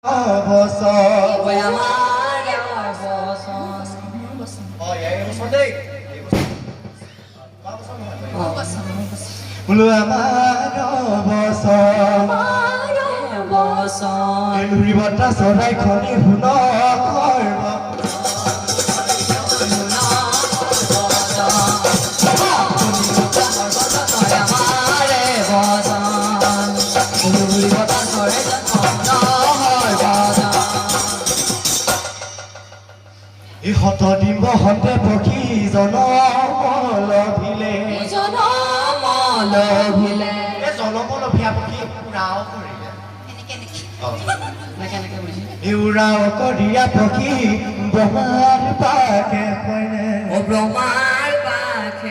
버섯 오야마야 버섯 예 물러마려 버섯 마야 버섯 우리 버터 서라이 커니 훈어 걸버 이 헛터dimbo 헛대 버키 저놈 러빌레 저놈 러빌레 에 저놈 러비야 버키 우라오 거리야 이우라오 거리야 버키 브라마르 파케 코이네 오 브라마르 파케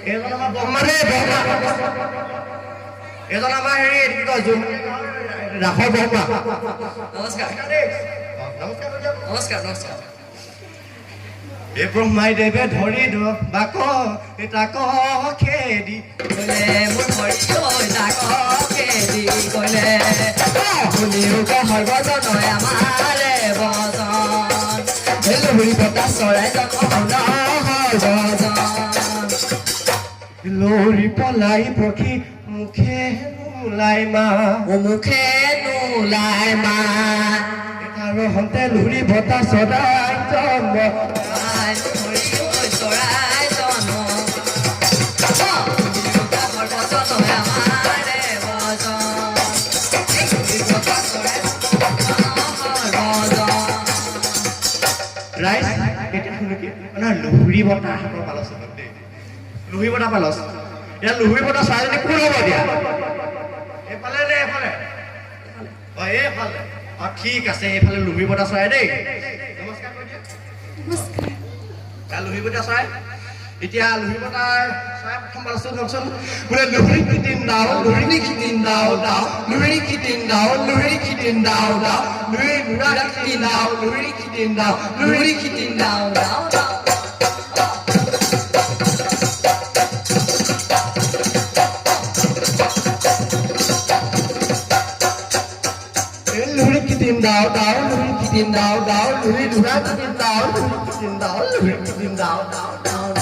에도나마 브라마르 에도나마 헤리 이거 좀 রাখো বাবা নমস্কার নমস্কার নমস্কার এ ব্রহ্মাই দেবে ধরি বাক তাক খেদি কইলে মোৰ ভৰি ঐ তাক খেদি কইলে শুনিও কহৰ বজন আমাৰে বজন ভেলুৰি বতাহ চৰাই জন্ম নহয় বজন লৰি পলাই পক্ষী মুখে নুলাই মা ও মুখে নোলাই মা আৰু হন্তে লৰি বতাহ চৰাই জন্ম চৰাই জন্ম কহৰ বজন আমাৰে বজন বতাহ চৰাই বজন ৰাইজ এতিয়া শুনো কি না লৰি বতাহ পালছ দেই লৰি বতাহ পালছ এতিয়া লৰি বতাহ চৰাইজনী কোন হ'ব দিয়া এফালে নে এফালে এইফালে ঠিক আছে এইফালে লুহি বতা চৰাই দেই নমস্কাৰ কৰি দিয়া নমস্কাৰ লুহি বতা চৰাই এতিয়া লুহি বতা চৰাই প্ৰথম পালছটো ধৰকচোন বোলে লুহি কিটিন দাও লুহি কিটিন দাও দাও লুহি কিটিন দাও লুহি কিটিন দাও দাও লুহি লুৰা কিটিন দাও লুহি কিটিন দাও লুহি কিটিন দাও দাও দাও Tin đào đào lưỡi tin đào đào lưỡi lưỡi tin đào lưỡi tin đào lưỡi tin đào đào đào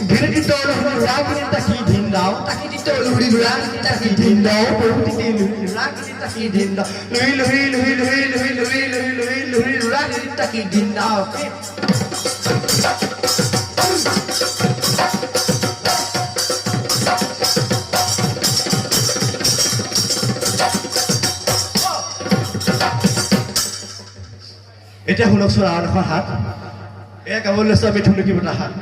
Giri di tol lura giri taki din dao taki di tol luri lura taki din dao luri di lura giri taki din dao luri luri luri luri luri luri luri luri luri lura giri taki din dao এতিয়া শুনকচোন আৰু এখন হাত এয়া গাবলৈ লৈছো আমি থুনুকি বতা হাত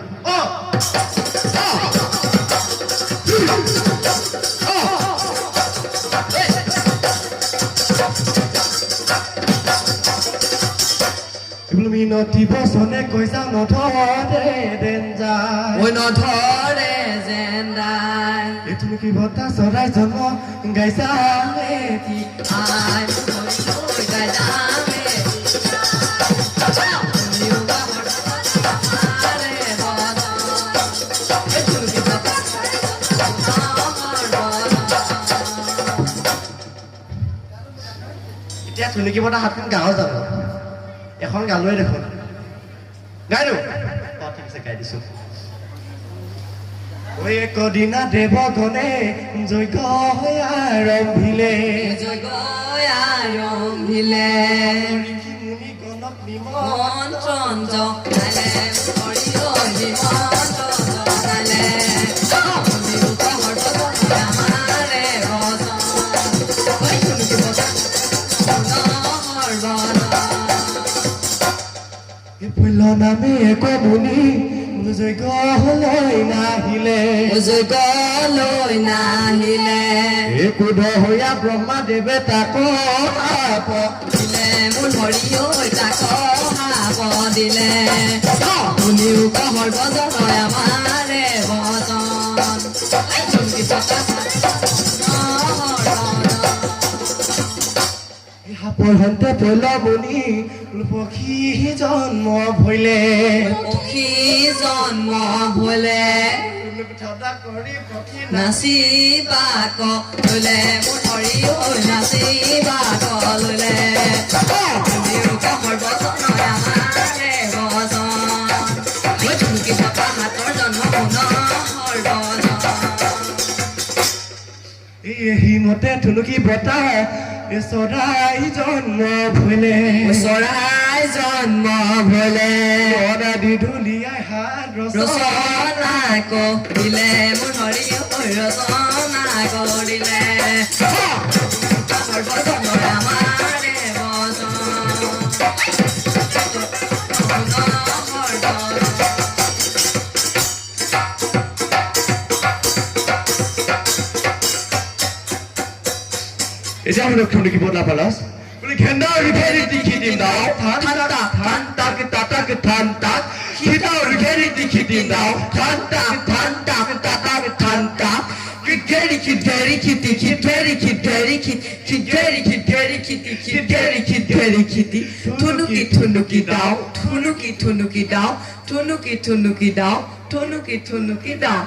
মিনতি বচনে কৈছা নধৰে দেন যায় ঐ নধৰে যেন দাই এই থুনুকি বতা চৰাই জন্ম গাইছা নেকি আই ঐ গাইছা এতিয়া থুনুকি বতা হাতখন গাঁও জানো এখন গালোৱে দেখোন গাই দিওঁ ঠিক আছে গাই দিছোঁ ঐ একদিনা দেৱগণে যজ্ঞ আৰম্ভিলে মুনি গণক নিমন্ত্ৰণ জনালে নামে এক মুনি যজ্ঞ লৈ নাহিলে একোধ হৈয়া ব্ৰহ্মাদেৱে তাক শাপ দিলে মোৰ ভৰি ঐ তাক শাপ দিলে শুনিও কহৰ বজন আমাৰে বজন পঢ়ন্তে পৈল মুনি পক্ষী জন্ম ভৈলে পক্ষী জন্ম ভলে ঠাট্টা কৰি পক্ষী নাচিবা কলে মোৰ হৰি ঐ নাচিবা কলে দেউতা সৰ্বজন আমাৰে বচন ঝুমকি থকা হাতৰ জন্ম সৰ্বজন হিমতে থুনুকি বতাহ চৰাই জন্ম ভৈলে চৰাই জন্ম ভলে নদী ধুলিয়াই হাত ৰচনা কৰিলে মোৰ হৰি ঐ ৰচনা কৰিলে সৰ্বজনৰ আমাৰে বচন এতিয়া আমি থুনুকি বতাহ পালাছ বুলি ঘেন্দা ৰিফেৰি দেখি দিম দাও ঠাণ্ডা ঠাণ্ডাক তাতাক ঠাণ্ডাক সিটাও ৰিফেৰি দেখি দিম দাও ঠাণ্ডা ঠাণ্ডাক তাতাক ঠাণ্ডা কিডেৰি কিডেৰি কিটি কিডেৰি কিডেৰি কিডেৰি কিডেৰি কিটি কিডেৰি কিডেৰি কিটি থুনুকি থুনুকি দাও থুনুকি থুনুকি দাও থুনুকি থুনুকি দাও থুনুকি থুনুকি দাও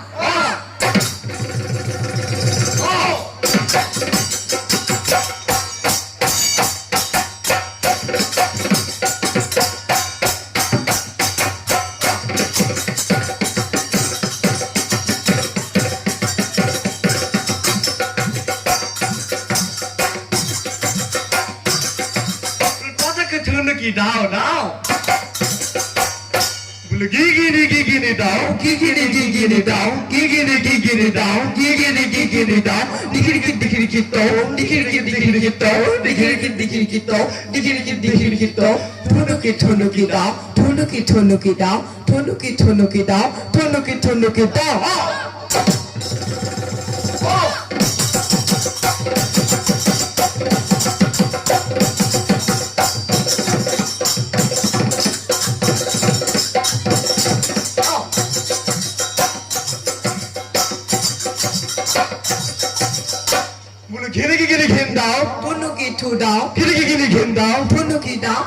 থুনুকি দাও দাও বলে গিগিনি দাও গিগিনি দাও গিগিনি দাও গিগিনি দাও দিখিরি তো দিখিরি তো থুনুকি থুনুকি দাও থুনুকি থুনুকি দাও থুনুকি থুনুকি দাও থুনুকি থুনুকি দাও বলে ঘিনি ঘিন দাও থুনুকি থু দাও ঘিনি ঘিন দাও থুনুকি দাও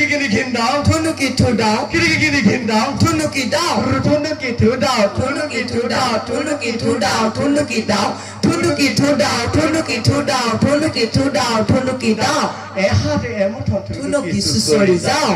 ঘিনি ঘিন দাও থুনুকি থু দাও ঘিনি ঘিন দাও থুনুকি দাও থুনুকি থু দাও থুনুকি থু দাও থুনুকি থু দাও থুনুকি দাও থুনুকি থু দাও থুনুকি থু দাও থুনুকি থু দাও থুনুকি দাও এহাতে এমুঠন থুনুকি চুচৰি যাও